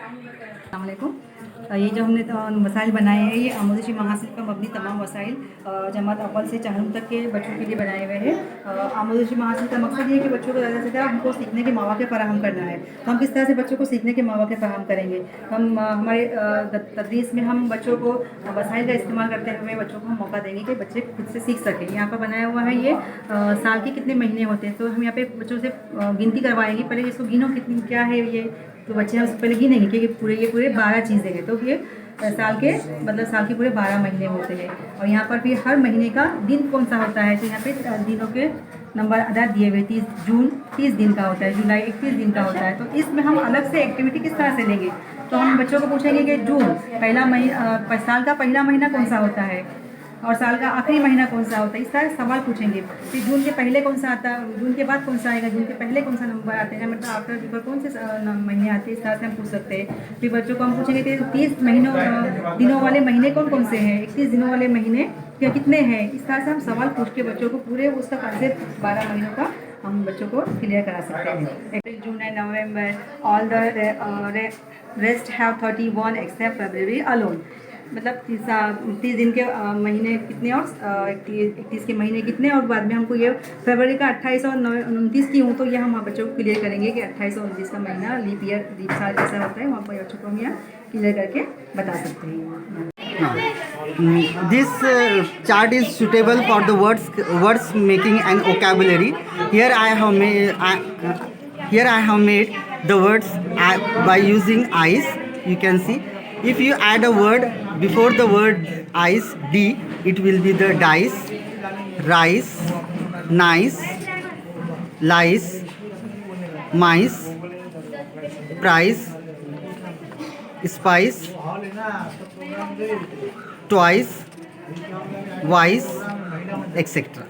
अस्सलामुअलैकुम। ये जो हमने वसाइल बनाए हैं, ये आमोज़ महासिल पर मबनी तमाम वसाइल जमात अव्वल से चाहम तक के बच्चों के लिए बनाए हुए हैं। आमोज़ महासिल का मकसद ये है कि बच्चों को ज़्यादा से ज़्यादा हमको सीखने के मौक़े फ़राहम करना है। तो हम किस तरह से बच्चों को सीखने के मौक़े फ़राहम करेंगे? हम हमारे तदरीस में हम बच्चों को वसाइल का इस्तेमाल करते हुए बच्चों को हम मौका देंगे कि बच्चे खुद से सीख सकें। यहाँ पर बनाया हुआ है ये साल के कितने महीने होते हैं, तो हम यहाँ पे बच्चों से गिनती करवाएंगे। पहले इसको गिनो कितनी क्या है ये, तो बच्चे हम पहले गिनेंगे कि पूरे 12 चीज़ें हैं। तो ये साल के साल के पूरे 12 महीने होते हैं। और यहाँ पर भी हर महीने का दिन कौन सा होता है, तो यहाँ पे दिनों के नंबर अदा दिए हुए। 30 जून 30 दिन का होता है, जुलाई 31 दिन का होता है। तो इसमें हम अलग से एक्टिविटी किस तरह से लेंगे, तो हम बच्चों को पूछेंगे कि जून पहला महीना, साल का पहला महीना कौन सा होता है और साल का आखिरी महीना कौन सा होता है। इस तरह सवाल पूछेंगे। फिर जून के पहले कौन सा आता है, जून के बाद कौन सा आएगा, जून के पहले कौन सा नंबर आते हैं, मतलब आफ्टर बिफोर कौन से महीने आते हैं। इस तरह से हम पूछ सकते हैं। फिर बच्चों को हम पूछेंगे कि 30 दिनों वाले महीने कौन कौन से हैं, 31 दिनों वाले महीने क्या कितने हैं। इस तरह से हम सवाल पूछ के बच्चों को पूरे उसका कॉन्सेप्ट 12 महीनों का हम बच्चों को क्लियर करा सकते हैं। April, June and November, all the rest have 31 except February alone. मतलब 30 दिन के महीने कितने और 31 के महीने कितने, और बाद में हमको ये फरवरी का 28 और 29 की हूँ, तो ये हम बच्चों को क्लियर करेंगे कि 28 और 29 का महीना लीप साल कैसा होता है। वहाँ पर बच्चों को हम यहाँ क्लियर करके बता सकते हैं। This chart is suitable for the words making and vocabulary. Here I have made the words by using eyes. You can see, if you add a word before the word eyes, D, it will be the dice, rice, nice, lice, mice, price, spice, twice, wise, etc.